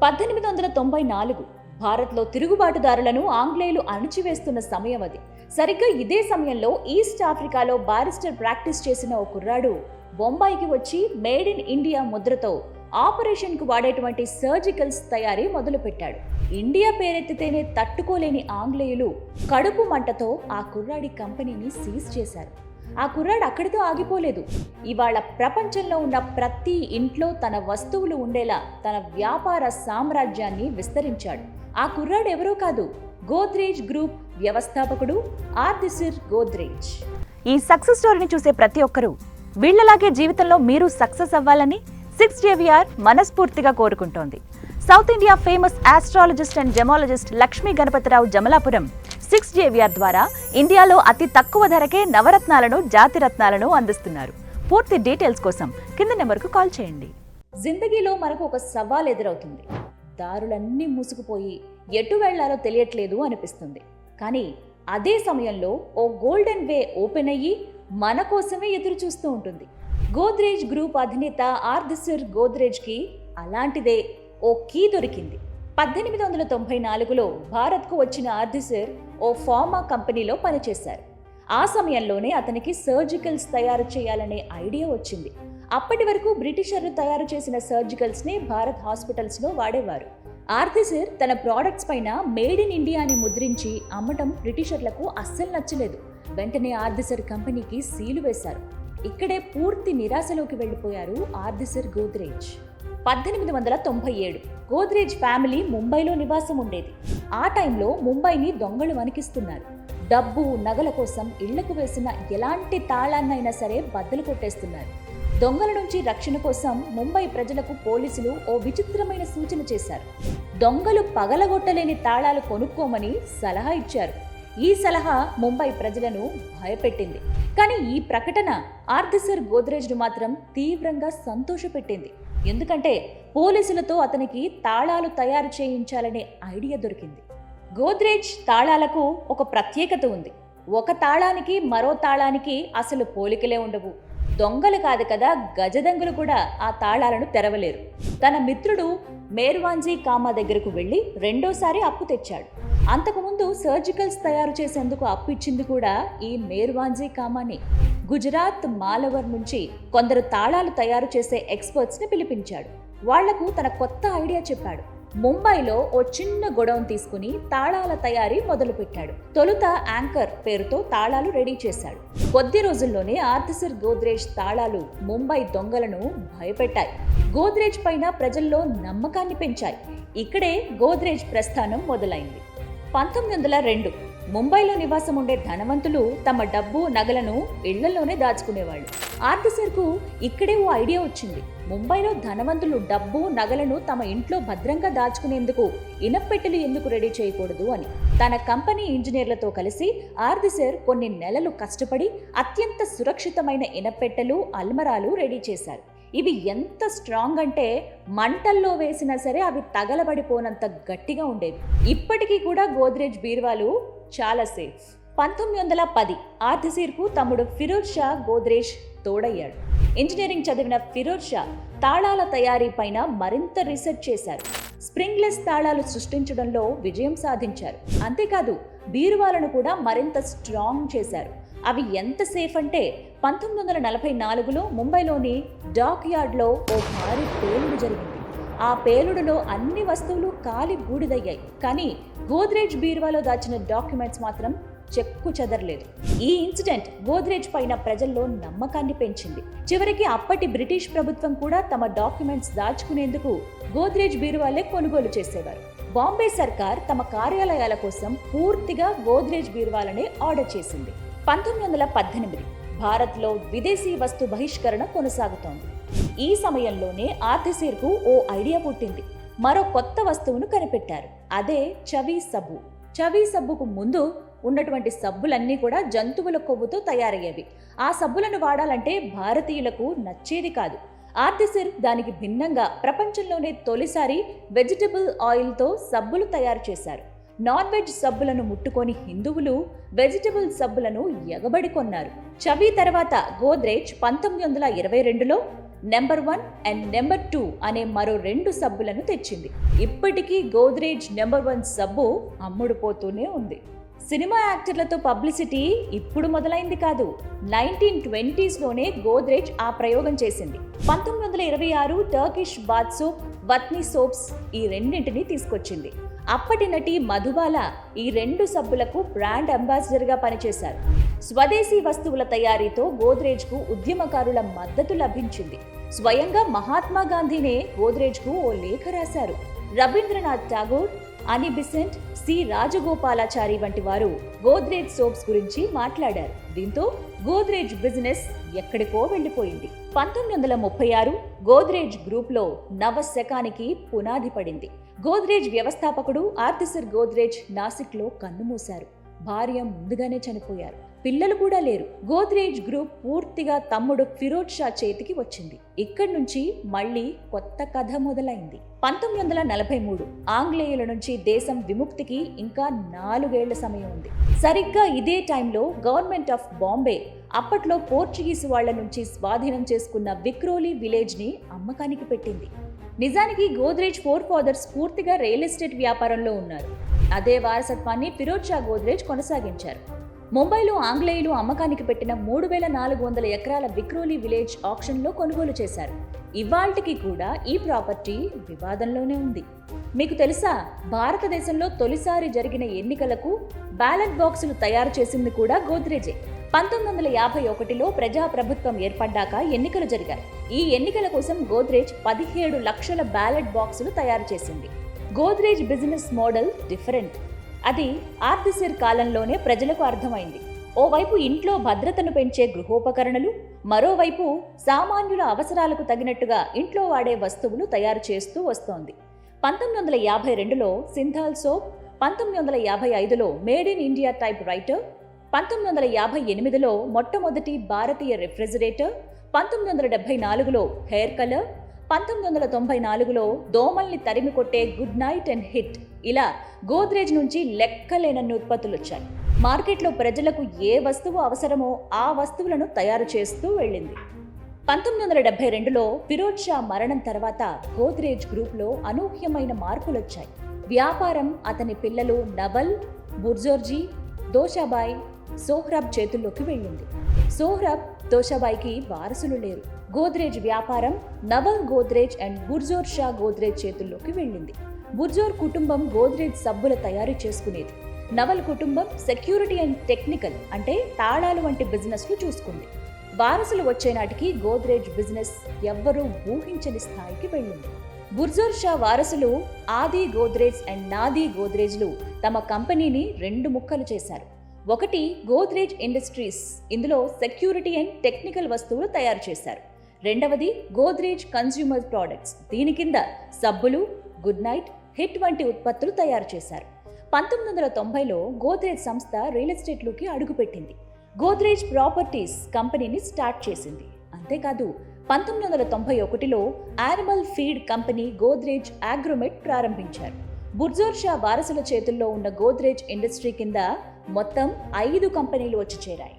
1894 భారత్లో తిరుగుబాటుదారులను ఆంగ్లేయులు అణచివేస్తున్న సమయం అది. సరిగ్గా ఇదే సమయంలో ఈస్ట్ ఆఫ్రికాలో బారిస్టర్ ప్రాక్టీస్ చేసిన ఓ కుర్రాడు బొంబాయికి వచ్చి మేడ్ ఇన్ ఇండియా ముద్రతో ఆపరేషన్కు వాడేటువంటి సర్జికల్స్ తయారీ మొదలుపెట్టాడు. ఇండియా పేరెత్తితేనే తట్టుకోలేని ఆంగ్లేయులు కడుపు మంటతో ఆ కుర్రాడి కంపెనీని సీజ్ చేశారు. ఆ కుర్రాడు అక్కడితో ఆగిపోలేదు. ఇవాళ ప్రపంచంలో ఉన్న ప్రతి ఇంట్లో తన వస్తువులు ఉండేలా తన వ్యాపార సామ్రాజ్యాన్ని విస్తరించాడు. ఆ కుర్రాడు ఎవరో కాదు, గోద్రేజ్ గ్రూప్ వ్యవస్థాపకుడు ఆర్థర్ గోద్రేజ్. ఈ సక్సెస్ స్టోరీని చూసే ప్రతి ఒక్కరూ వీళ్లలాగే జీవితంలో మీరు సక్సెస్ అవ్వాలని 6JVR మనస్ఫూర్తిగా కోరుకుంటోంది. South India famous astrologer and gemologist Lakshmi Ganapathi Rao Jamalapuram 6JVR ద్వారా ఇండియాలో అతి తక్కువ ధరకే నవరత్నాలను, జాతిరత్నాలను అందిస్తున్నారు. పూర్తి డీటెయిల్స్ కోసం కింద నెంబర్కు కాల్ చేయండి. జిందగీలో మనకు ఒక సవాల్ ఎదురవుతుంది. దారులన్నీ మూసుకుపోయి ఎటు వెళ్లాలో తెలియట్లేదు అనిపిస్తుంది. కానీ అదే సమయంలో ఓ గోల్డెన్ వే ఓపెన్ అయ్యి మన కోసమే ఎదురు చూస్తూ ఉంటుంది. గోద్రేజ్ గ్రూప్ అధినేత ఆర్థర్ గోద్రేజ్కి అలాంటిదే ఓ కీ దొరికింది. 1894లో భారత్కు వచ్చిన ఆర్థర్ ఓ ఫార్మా కంపెనీలో పనిచేశారు. ఆ సమయంలోనే అతనికి సర్జికల్స్ తయారు చేయాలనే ఐడియా వచ్చింది. అప్పటి వరకు బ్రిటిషర్లు తయారు చేసిన సర్జికల్స్ని భారత్ హాస్పిటల్స్లో వాడేవారు. ఆర్థర్ తన ప్రోడక్ట్స్ పైన మేడ్ ఇన్ ఇండియా అని ముద్రించి అమ్మటం బ్రిటిషర్లకు అస్సలు నచ్చలేదు. వెంటనే ఆర్థర్ కంపెనీకి సీలు వేశారు. ఇక్కడే పూర్తి నిరాశలోకి వెళ్లిపోయారు ఆర్థర్ గోద్రేజ్. 1897 గోద్రేజ్ ఫ్యామిలీ ముంబైలో నివాసం ఉండేది. ఆ టైంలో ముంబైని దొంగలు వణికిస్తున్నారు. డబ్బు, నగల కోసం ఇళ్లకు వేసిన ఎలాంటి తాళాన్నైనా సరే బద్దలు కొట్టేస్తున్నారు. దొంగల నుంచి రక్షణ కోసం ముంబై ప్రజలకు పోలీసులు ఓ విచిత్రమైన సూచన చేశారు. దొంగలు పగలగొట్టలేని తాళాలు కొనుక్కోమని సలహా ఇచ్చారు. ఈ సలహా ముంబై ప్రజలను భయపెట్టింది. కానీ ఈ ప్రకటన ఆర్థర్ గోద్రేజ్ను మాత్రం తీవ్రంగా సంతోషపెట్టింది. ఎందుకంటే పోలీసులతో అతనికి తాళాలు తయారు చేయించాలనే ఐడియా దొరికింది. గోద్రేజ్ తాళాలకు ఒక ప్రత్యేకత ఉంది. ఒక తాళానికి మరో తాళానికి అసలు పోలికలే ఉండవు. దొంగలు కాదు కదా, గజదొంగలు కూడా ఆ తాళాలను తెరవలేరు. తన మిత్రుడు మేర్వాంజీ కామా దగ్గరకు వెళ్లి రెండోసారి అప్పు తెచ్చాడు. అంతకుముందు సర్జికల్స్ తయారు చేసేందుకు అప్పు ఇచ్చింది కూడా ఈ మేర్వాంజీ కామాని. గుజరాత్, మాలవర్ నుంచి కొందరు తాళాలు తయారు చేసే ఎక్స్పర్ట్స్ని పిలిపించాడు. వాళ్లకు తన కొత్త ఐడియా చెప్పాడు. ముంబైలో ఓ చిన్న గొడౌన్ తీసుకుని తాళాల తయారీ మొదలుపెట్టాడు. తొలుత యాంకర్ పేరుతో తాళాలు రెడీ చేశాడు. కొద్ది రోజుల్లోనే ఆర్థర్ గోద్రేజ్ తాళాలు ముంబై దొంగలను భయపెట్టాయి. గోద్రేజ్ పైన ప్రజల్లో నమ్మకాన్ని పెంచాయి. ఇక్కడే గోద్రేజ్ ప్రస్థానం మొదలైంది. 1902 ముంబైలో నివాసం ఉండే ధనవంతులు తమ డబ్బు, నగలను ఇళ్లలోనే దాచుకునేవాళ్ళు. ఆర్థర్కు ఇక్కడే ఓ ఐడియా వచ్చింది. ముంబైలో ధనవంతులు డబ్బు, నగలను తమ ఇంట్లో భద్రంగా దాచుకునేందుకు ఇనప్పెట్టెలు ఎందుకు రెడీ చేయకూడదు అని తన కంపెనీ ఇంజనీర్లతో కలిసి ఆర్థర్ కొన్ని నెలలు కష్టపడి అత్యంత సురక్షితమైన ఇనప్పెట్టెలు, అల్మరాలు రెడీ చేశారు. ఇవి ఎంత స్ట్రాంగ్ అంటే మంటల్లో వేసినా సరే అవి తగలబడిపోనంత గట్టిగా ఉండేవి. ఇప్పటికీ కూడా గోద్రేజ్ బీరువాలు చాలా సేఫ్. 1910 ఆర్థర్కు తమ్ముడు ఫిరోజ్ షా గోద్రేజ్ తోడయ్యాడు. ఇంజనీరింగ్ చదివిన ఫిరోజ్ షా తాళాల తయారీ పైన మరింత రీసెర్చ్ చేశారు. స్ప్రింగ్లెస్ తాళాలు సృష్టించడంలో విజయం సాధించారు. అంతేకాదు బీరువాలను కూడా మరింత స్ట్రాంగ్ చేశారు. అవి ఎంత సేఫ్ అంటే 1944లో ముంబైలోని డాక్ యార్డ్లో ఓ భారీ పేలుడు జరిగింది. ఆ పేలుడులో అన్ని వస్తువులు కాలి బూడిదయ్యాయి. కానీ గోద్రేజ్ బీరువాలో దాచిన డాక్యుమెంట్స్ మాత్రం చెక్కు చెదరలేదు. ఈ ఇన్సిడెంట్ గోద్రేజ్ పైన ప్రజల్లో నమ్మకాన్ని పెంచింది. చివరికి అప్పటి బ్రిటిష్ ప్రభుత్వం కూడా తమ డాక్యుమెంట్స్ దాచుకునేందుకు గోద్రేజ్ బీరువాలే కొనుగోలు చేసేవారు. బాంబే సర్కార్ తమ కార్యాలయాల కోసం పూర్తిగా గోద్రేజ్ బీరువాలనే ఆర్డర్ చేసింది. 1918 భారత్లో విదేశీ వస్తు బహిష్కరణ కొనసాగుతోంది. ఈ సమయంలోనే ఆర్థర్కు ఓ ఐడియా పుట్టింది. మరో కొత్త వస్తువును కనిపెట్టారు. అదే చవీ సబ్బు. చవీ సబ్బుకు ముందు ఉన్నటువంటి సబ్బులన్నీ కూడా జంతువుల కొవ్వుతో తయారయ్యేవి. ఆ సబ్బులను వాడాలంటే భారతీయులకు నచ్చేది కాదు. ఆర్థర్ దానికి భిన్నంగా ప్రపంచంలోనే తొలిసారి వెజిటబుల్ ఆయిల్తో సబ్బులు తయారు చేశారు. నాన్ వెజ్ సబ్బులను ముట్టుకొని హిందువులు వెజిటబుల్ సబ్బులను ఎగబడి కొన్నారు. చవీ తర్వాత గోద్రేజ్ 1922లో నెంబర్ 1 అండ్ నెంబర్ 2 అనే మరో 2 సబ్బులను తెచ్చింది. ఇప్పటికీ గోద్రేజ్ నెంబర్ 1 సబ్బు అమ్ముడుపోతూనే ఉంది. సినిమా యాక్టర్లతో పబ్లిసిటీ ఇప్పుడు మొదలైంది కాదు, 1920s గోద్రేజ్ ఆ ప్రయోగం చేసింది. 1926 టర్కిష్ బాత్ సోప్, వత్ని సోప్స్ ఈ రెండింటిని తీసుకొచ్చింది. అప్పటి నటి మధుబాల ఈ 2 సబ్బులకు బ్రాండ్ అంబాసిడర్గా పనిచేశారు. స్వదేశీ వస్తువుల తయారీతో గోద్రేజ్కు ఉద్యమకారుల మద్దతు లభించింది. స్వయంగా మహాత్మా గాంధీనే గోద్రేజ్కు ఓ లేఖ రాశారు. రవీంద్రనాథ్ ఠాగూర్, అని బిసెంట్, సి రాజగోపాలాచారి వంటి వారు గోద్రేజ్ సోప్స్ గురించి మాట్లాడారు. దీంతో గోద్రేజ్ బిజినెస్ ఎక్కడికో వెళ్లిపోయింది. 1936 గోద్రేజ్ గ్రూప్లో నవశకానికి పునాది పడింది. గోద్రేజ్ వ్యవస్థాపకుడు ఆర్థర్ గోద్రేజ్ నాసిక్లో కన్నుమూశారు. భార్య ముందుగానే చనిపోయారు. పిల్లలు కూడా లేరు. గోద్రేజ్ గ్రూప్ పూర్తిగా తమ్ముడు ఫిరోజ్ షా చేతికి వచ్చింది. ఇక్కడి నుంచి మళ్లీ కొత్త కథ మొదలైంది. 1943 ఆంగ్లేయుల నుంచి దేశం విముక్తికి ఇంకా 4 ఏళ్ల సమయం ఉంది. సరిగ్గా ఇదే టైంలో గవర్నమెంట్ ఆఫ్ బాంబే అప్పట్లో పోర్చుగీస్ వాళ్ల నుంచి స్వాధీనం చేసుకున్న విక్రోలీ విలేజ్ ని అమ్మకానికి పెట్టింది. నిజానికి గోద్రేజ్ ఫోర్ ఫాదర్స్ పూర్తిగా రియల్ ఎస్టేట్ వ్యాపారంలో ఉన్నారు. అదే వారసత్వాన్ని ఫిరోజ్ షా గోద్రేజ్ కొనసాగించారు. ముంబైలో ఆంగ్లేయులు అమ్మకానికి పెట్టిన 3400 ఎకరాల విక్రోలీ విలేజ్ ఆక్షన్లో కొనుగోలు చేశారు. ఇవాల్టికి కూడా ఈ ప్రాపర్టీ వివాదంలోనే ఉంది. మీకు తెలుసా, భారతదేశంలో తొలిసారి జరిగిన ఎన్నికలకు బ్యాలెట్ బాక్సులు తయారు చేసింది కూడా గోద్రేజే. 1951లో ప్రజాప్రభుత్వం ఏర్పడ్డాక ఎన్నికలు జరిగాయి. ఈ ఎన్నికల కోసం గోద్రేజ్ 17 లక్షల బ్యాలెట్ బాక్సులు తయారు చేసింది. Godrej business model different. అది ఆర్థర్ కాలంలోనే ప్రజలకు అర్థమైంది. ఓవైపు ఇంట్లో భద్రతను పెంచే గృహోపకరణలు, మరోవైపు సామాన్యుల అవసరాలకు తగినట్టుగా ఇంట్లో వాడే వస్తువులు తయారు చేస్తూ వస్తోంది. 1952లో సింథాల్ సోప్, 1955లో made in India typewriter, 1958లో మొట్టమొదటి భారతీయ రెఫ్రిజిరేటర్, 1974లో హెయిర్ కలర్, 1994లో దోమల్ని తరిమి కొట్టే గుడ్ నైట్ అండ్ హిట్, ఇలా గోద్రేజ్ నుంచి లెక్కలేనన్ని ఉత్పత్తులు వచ్చాయి. మార్కెట్లో ప్రజలకు ఏ వస్తువు అవసరమో ఆ వస్తువులను తయారు చేస్తూ వెళ్ళింది. 1972లో ఫిరోజ్ షా మరణం తర్వాత గోద్రేజ్ గ్రూప్లో అనూహ్యమైన మార్పులొచ్చాయి. వ్యాపారం అతని పిల్లలు నవల్, బుర్జోర్జీ, దోషాబాయ్, సోహ్రబ్ చేతుల్లోకి వెళ్ళింది. సోహ్రబ్, దోషాబాయ్కి వారసులు లేరు. గోద్రేజ్ వ్యాపారం నవల్ గోద్రేజ్ అండ్ బుర్జోర్ షా గోద్రేజ్ చేతుల్లోకి వెళ్ళింది. బుర్జోర్ కుటుంబం గోద్రేజ్ సబ్బుల తయారు చేసుకునేది. నవల్ కుటుంబం సెక్యూరిటీ అండ్ టెక్నికల్ అంటే తాళాలు వంటి బిజినెస్లు చూసుకుంది. వారసులు వచ్చే నాటికి గోద్రేజ్ బిజినెస్ ఎవ్వరూ ఊహించని స్థాయికి వెళ్ళింది. బుర్జోర్ షా వారసులు ఆది గోద్రేజ్ అండ్ నాది గోద్రేజ్లు తమ కంపెనీని 2 ముక్కలు చేశారు. ఒకటి గోద్రేజ్ ఇండస్ట్రీస్, ఇందులో సెక్యూరిటీ అండ్ టెక్నికల్ వస్తువులు తయారు చేశారు. రెండవది గోద్రేజ్ కన్స్యూమర్ ప్రోడక్ట్స్, దీని కింద సబ్బులు, గుడ్ నైట్, హిట్ వంటి ఉత్పత్తులు తయారు చేశారు. 1990లో గోద్రేజ్ సంస్థ రియల్ ఎస్టేట్లోకి అడుగుపెట్టింది. గోద్రేజ్ ప్రాపర్టీస్ కంపెనీని స్టార్ట్ చేసింది. అంతేకాదు 1991లో యానిమల్ ఫీడ్ కంపెనీ గోద్రేజ్ అగ్రోమెట్ ప్రారంభించారు. బుర్జోర్ షా వారసుల చేతుల్లో ఉన్న గోద్రేజ్ ఇండస్ట్రీ కింద మొత్తం 5 కంపెనీలు వచ్చి చేరాయి.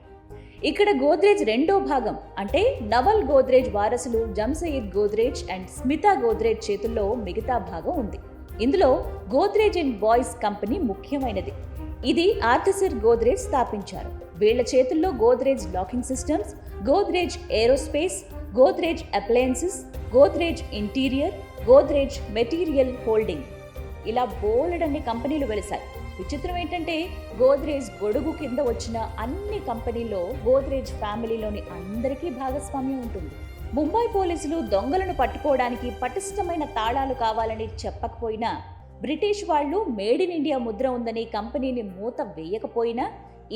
ఇక్కడ గోద్రేజ్ రెండో భాగం అంటే నవల్ గోద్రేజ్ వారసులు జంసయిద్ గోద్రేజ్ అండ్ స్మితా గోద్రేజ్ చేతుల్లో మిగతా భాగం ఉంది. ఇందులో గోద్రేజ్ అండ్ బాయ్స్ కంపెనీ ముఖ్యమైనది. ఇది ఆర్థర్ గోద్రేజ్ స్థాపించారు. వీళ్ల చేతుల్లో Godrej locking systems, Godrej aerospace, Godrej appliances, Godrej interior, Godrej material holding, ఇలా బోలెడన్ని కంపెనీలు వెలిశాయి. విచిత్రం ఏంటంటే గోద్రేజ్ గొడుగు కింద వచ్చిన అన్ని కంపెనీల్లో గోద్రేజ్ ఫ్యామిలీలోని అందరికీ భాగస్వామ్యం ఉంటుంది. ముంబై పోలీసులు దొంగలను పట్టుకోవడానికి పటిష్టమైన తాళాలు కావాలని చెప్పకపోయినా, బ్రిటిష్ వాళ్ళు మేడ్ ఇన్ ఇండియా ముద్ర ఉందని కంపెనీని మూత వేయకపోయినా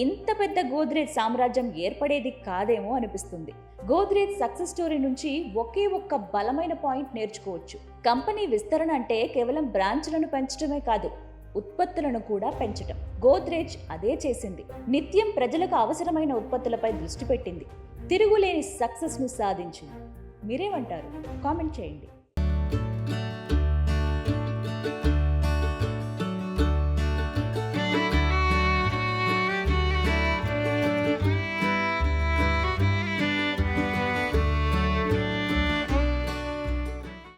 ఇంత పెద్ద గోద్రేజ్ సామ్రాజ్యం ఏర్పడేది కాదేమో అనిపిస్తుంది. గోద్రేజ్ సక్సెస్ స్టోరీ నుంచి ఒకే ఒక్క బలమైన పాయింట్ నేర్చుకోవచ్చు. కంపెనీ విస్తరణ అంటే కేవలం బ్రాంచ్లను పెంచడమే కాదు, ఉత్పత్తులను కూడా పెంచటం. గోద్రేజ్ అదే చేసింది. నిత్యం ప్రజలకు అవసరమైన ఉత్పత్తులపై దృష్టి పెట్టింది. తిరుగులేని సక్సెస్ను సాధించింది. మీరేమంటారు? కామెంట్ చేయండి.